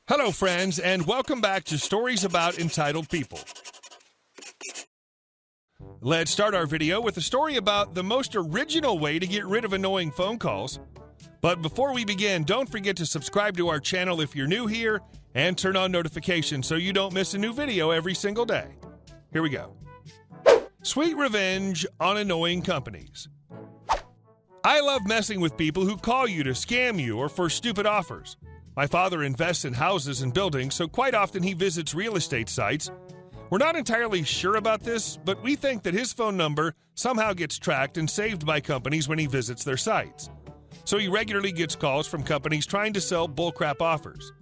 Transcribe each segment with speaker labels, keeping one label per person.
Speaker 1: Hello, friends, and welcome back to Stories About Entitled People. Let's start our video with a story about the most original way to get rid of annoying phone calls. But before we begin, don't forget to subscribe to our channel if you're new here and turn on notifications so you don't miss a new video every single day. Here we go. Sweet revenge on annoying companies. I love messing with people who call you to scam you or for stupid offers. My father invests in houses and buildings, so quite often he visits real estate sites. We're not entirely sure about this, but we think that his phone number somehow gets tracked and saved by companies when he visits their sites. So he regularly gets calls from companies trying to sell bullcrap offers.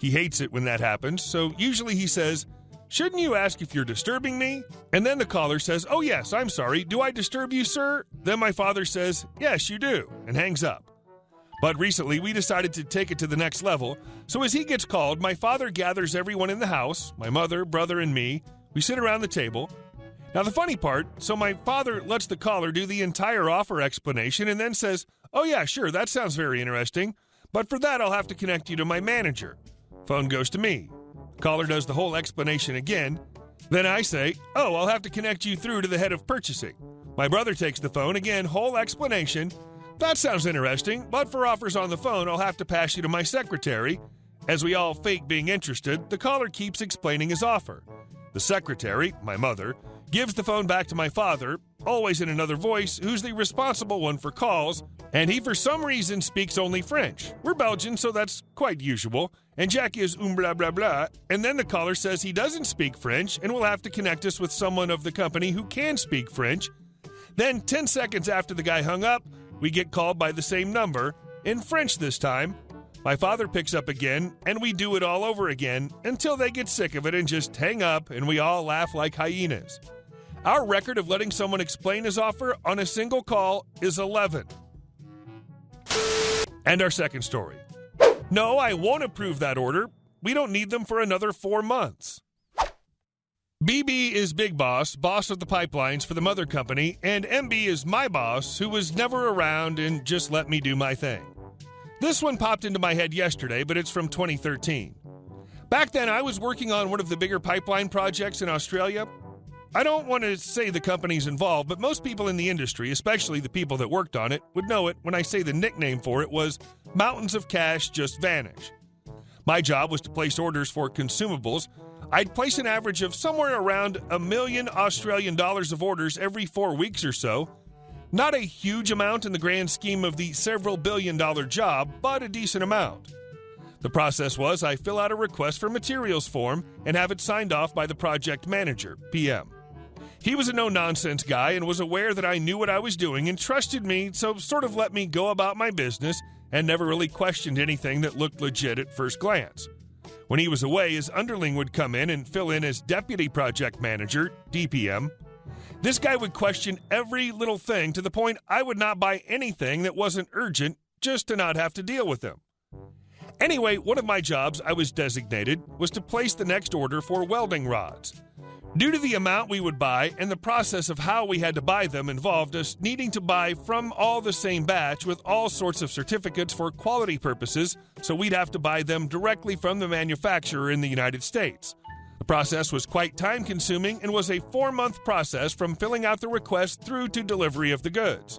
Speaker 1: He hates it when that happens, so usually he says, "Shouldn't you ask if you're disturbing me?" And then the caller says, "Oh yes, I'm sorry. Do I disturb you, sir?" Then my father says, "Yes, you do," and hangs up. But recently, we decided to take it to the next level, so as he gets called, my father gathers everyone in the house, my mother, brother, and me. We sit around the table. Now, the funny part, so my father lets the caller do the entire offer explanation and then says, "Oh yeah, sure, that sounds very interesting, but for that I'll have to connect you to my manager." Phone goes to me. Caller does the whole explanation again. Then I say, "Oh, I'll have to connect you through to the head of purchasing." My brother takes the phone, again, whole explanation. "That sounds interesting, but for offers on the phone, I'll have to pass you to my secretary." As we all fake being interested, the caller keeps explaining his offer. The secretary, my mother, gives the phone back to my father, always in another voice, who's the responsible one for calls, and he for some reason speaks only French. We're Belgian, so that's quite usual, and Jack is blah blah blah, and then the caller says he doesn't speak French and will have to connect us with someone of the company who can speak French. Then 10 seconds after the guy hung up, we get called by the same number, in French this time. My father picks up again, and we do it all over again until they get sick of it and just hang up, and we all laugh like hyenas. Our record of letting someone explain his offer on a single call is 11. And our second story. No, I won't approve that order. We don't need them for another 4 months. BB is Big Boss, boss of the pipelines for the mother company, and MB is my boss, who was never around and just let me do my thing. This one popped into my head yesterday, but it's from 2013. Back then, I was working on one of the bigger pipeline projects in Australia. I don't want to say the companies involved, but most people in the industry, especially the people that worked on it, would know it when I say the nickname for it was Mountains of Cash Just Vanish. My job was to place orders for consumables. I'd place an average of somewhere around $1 million Australian dollars of orders every 4 weeks or so. Not a huge amount in the grand scheme of the several billion-dollar job, but a decent amount. The process was I fill out a request for materials form and have it signed off by the project manager, PM. He was a no-nonsense guy and was aware that I knew what I was doing and trusted me, so sort of let me go about my business and never really questioned anything that looked legit at first glance. When he was away, his underling would come in and fill in as Deputy Project Manager, DPM. This guy would question every little thing to the point I would not buy anything that wasn't urgent just to not have to deal with him. Anyway, one of my jobs I was designated was to place the next order for welding rods. Due to the amount we would buy and the process of how we had to buy them involved us needing to buy from all the same batch with all sorts of certificates for quality purposes, so we'd have to buy them directly from the manufacturer in the United States. The process was quite time-consuming and was a 4-month process from filling out the request through to delivery of the goods.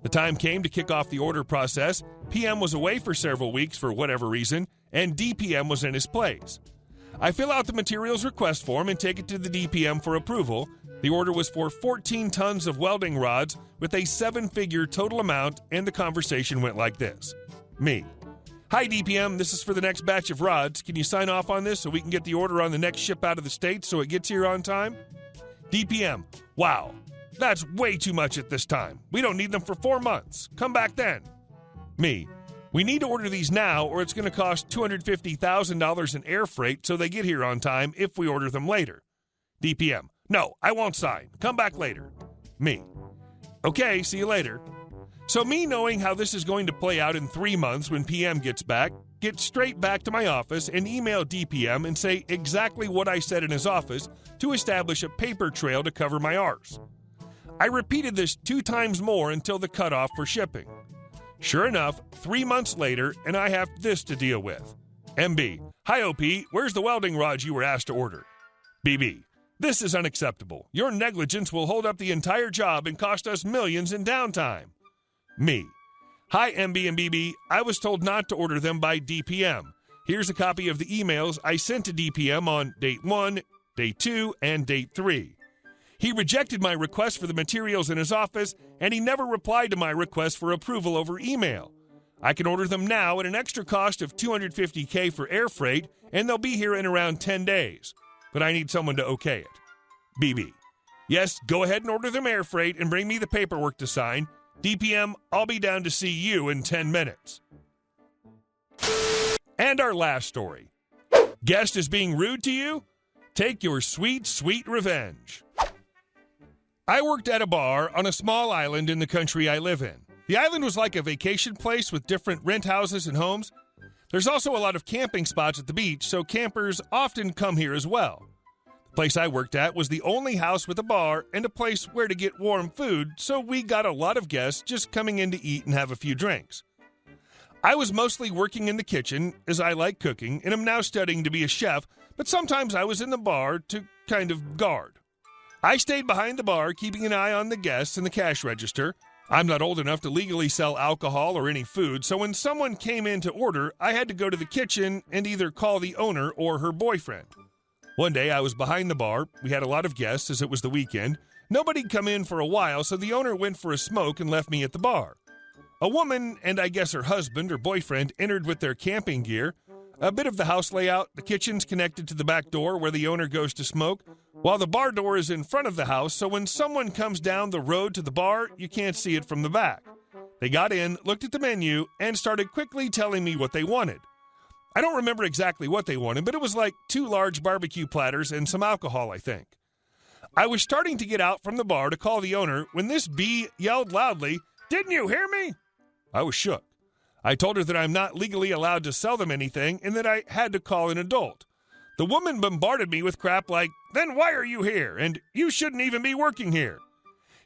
Speaker 1: The time came to kick off the order process. PM was away for several weeks for whatever reason, and DPM was in his place. I fill out the materials request form and take it to the DPM for approval. The order was for 14 tons of welding rods with a 7-figure total amount, and the conversation went like this. Me: "Hi, DPM, this is for the next batch of rods. Can you sign off on this so we can get the order on the next ship out of the States so it gets here on time?" DPM: "Wow, that's way too much at this time. We don't need them for 4 months. Come back then." Me: "We need to order these now or it's going to cost $250,000 in air freight so they get here on time if we order them later." DPM: "No, I won't sign. Come back later." Me: "Okay, see you later." So me knowing how this is going to play out in 3 months when PM gets back, get straight back to my office and email DPM and say exactly what I said in his office to establish a paper trail to cover my arse. I repeated this 2 times more until the cutoff for shipping. Sure enough, 3 months later, and I have this to deal with. MB, hi OP, where's the welding rods you were asked to order? BB, this is unacceptable. Your negligence will hold up the entire job and cost us millions in downtime. Me, hi MB and BB, I was told not to order them by DPM. Here's a copy of the emails I sent to DPM on date 1, date 2, and date 3. He rejected my request for the materials in his office, and he never replied to my request for approval over email. I can order them now at an extra cost of $250K for air freight, and they'll be here in around 10 days. But I need someone to okay it. BB, yes, go ahead and order them air freight and bring me the paperwork to sign. DPM, I'll be down to see you in 10 minutes. And our last story. Guest is being rude to you? Take your sweet, sweet revenge. I worked at a bar on a small island in the country I live in. The island was like a vacation place with different rent houses and homes. There's also a lot of camping spots at the beach, so campers often come here as well. The place I worked at was the only house with a bar and a place where to get warm food, so we got a lot of guests just coming in to eat and have a few drinks. I was mostly working in the kitchen, as I like cooking, and am now studying to be a chef, but sometimes I was in the bar to kind of guard. I stayed behind the bar, keeping an eye on the guests and the cash register. I'm not old enough to legally sell alcohol or any food, so when someone came in to order, I had to go to the kitchen and either call the owner or her boyfriend. One day I was behind the bar. We had a lot of guests as it was the weekend. Nobody'd come in for a while, so the owner went for a smoke and left me at the bar. A woman, and I guess her husband or boyfriend, entered with their camping gear. A bit of the house layout, the kitchen's connected to the back door where the owner goes to smoke, while the bar door is in front of the house, so when someone comes down the road to the bar, you can't see it from the back. They got in, looked at the menu, and started quickly telling me what they wanted. I don't remember exactly what they wanted, but it was like 2 large barbecue platters and some alcohol, I think. I was starting to get out from the bar to call the owner when this bee yelled loudly, "Didn't you hear me?" I was shook. I told her that I'm not legally allowed to sell them anything and that I had to call an adult. The woman bombarded me with crap like, "Then why are you here? And you shouldn't even be working here."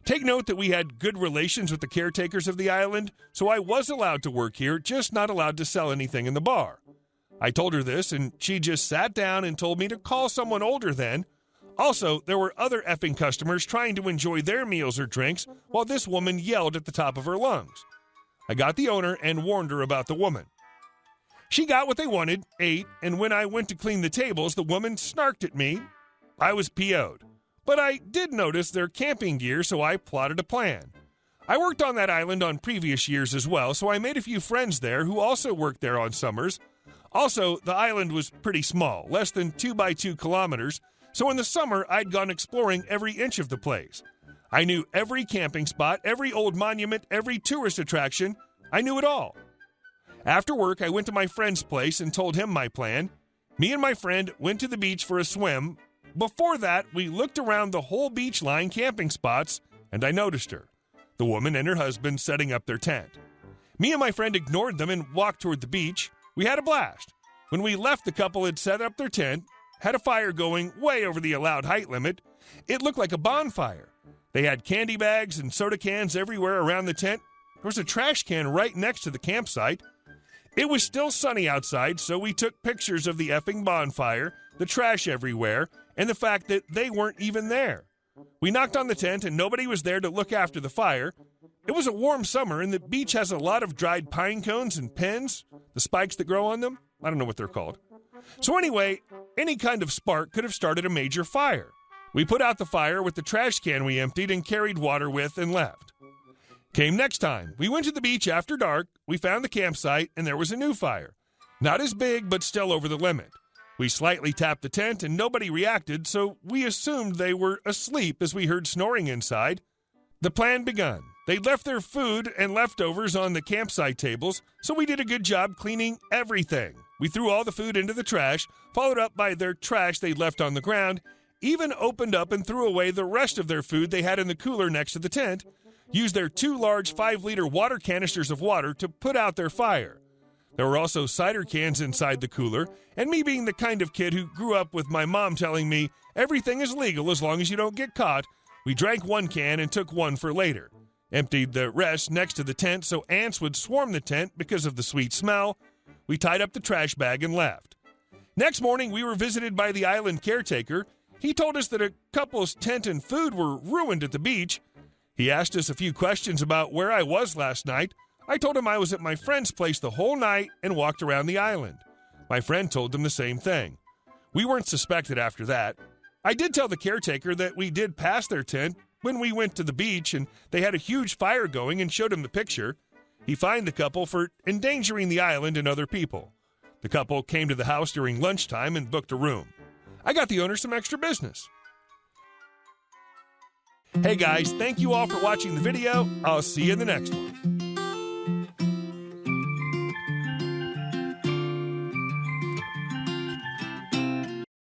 Speaker 1: Take note that we had good relations with the caretakers of the island, so I was allowed to work here, just not allowed to sell anything in the bar. I told her this, and she just sat down and told me to call someone older then. Also, there were other effing customers trying to enjoy their meals or drinks while this woman yelled at the top of her lungs. I got the owner and warned her about the woman. She got what they wanted, ate, and when I went to clean the tables, the woman snarked at me. I was PO'd. But I did notice their camping gear, so I plotted a plan. I worked on that island on previous years as well, so I made a few friends there who also worked there on summers. Also, the island was pretty small, less than 2 by 2 kilometers, so in the summer I'd gone exploring every inch of the place. I knew every camping spot, every old monument, every tourist attraction. I knew it all. After work, I went to my friend's place and told him my plan. Me and my friend went to the beach for a swim. Before that, we looked around the whole beach line camping spots, and I noticed her, the woman and her husband setting up their tent. Me and my friend ignored them and walked toward the beach. We had a blast. When we left, the couple had set up their tent, had a fire going way over the allowed height limit. It looked like a bonfire. They had candy bags and soda cans everywhere around the tent. There was a trash can right next to the campsite. It was still sunny outside, so we took pictures of the effing bonfire, the trash everywhere, and the fact that they weren't even there. We knocked on the tent and nobody was there to look after the fire. It was a warm summer and the beach has a lot of dried pine cones and pins, the spikes that grow on them. I don't know what they're called. So anyway, any kind of spark could have started a major fire. We put out the fire with the trash can we emptied and carried water with and left. Came next time. We went to the beach after dark, we found the campsite, and there was a new fire. Not as big, but still over the limit. We slightly tapped the tent and nobody reacted, so we assumed they were asleep as we heard snoring inside. The plan begun. They left their food and leftovers on the campsite tables, so we did a good job cleaning everything. We threw all the food into the trash, followed up by their trash they left on the ground, even opened up and threw away the rest of their food they had in the cooler next to the tent, used their 2 large 5-liter water canisters of water to put out their fire. There were also cider cans inside the cooler, and me being the kind of kid who grew up with my mom telling me everything is legal as long as you don't get caught, we drank 1 can and took 1 for later. Emptied the rest next to the tent so ants would swarm the tent because of the sweet smell. We tied up the trash bag and left. Next morning, we were visited by the island caretaker. He told us that a couple's tent and food were ruined at the beach. He asked us a few questions about where I was last night. I told him I was at my friend's place the whole night and walked around the island. My friend told him the same thing. We weren't suspected after that. I did tell the caretaker that we did pass their tent when we went to the beach and they had a huge fire going and showed him the picture. He fined the couple for endangering the island and other people. The couple came to the house during lunchtime and booked a room. I got the owner some extra business. Hey guys, thank you all for watching the video. I'll see you in the next one.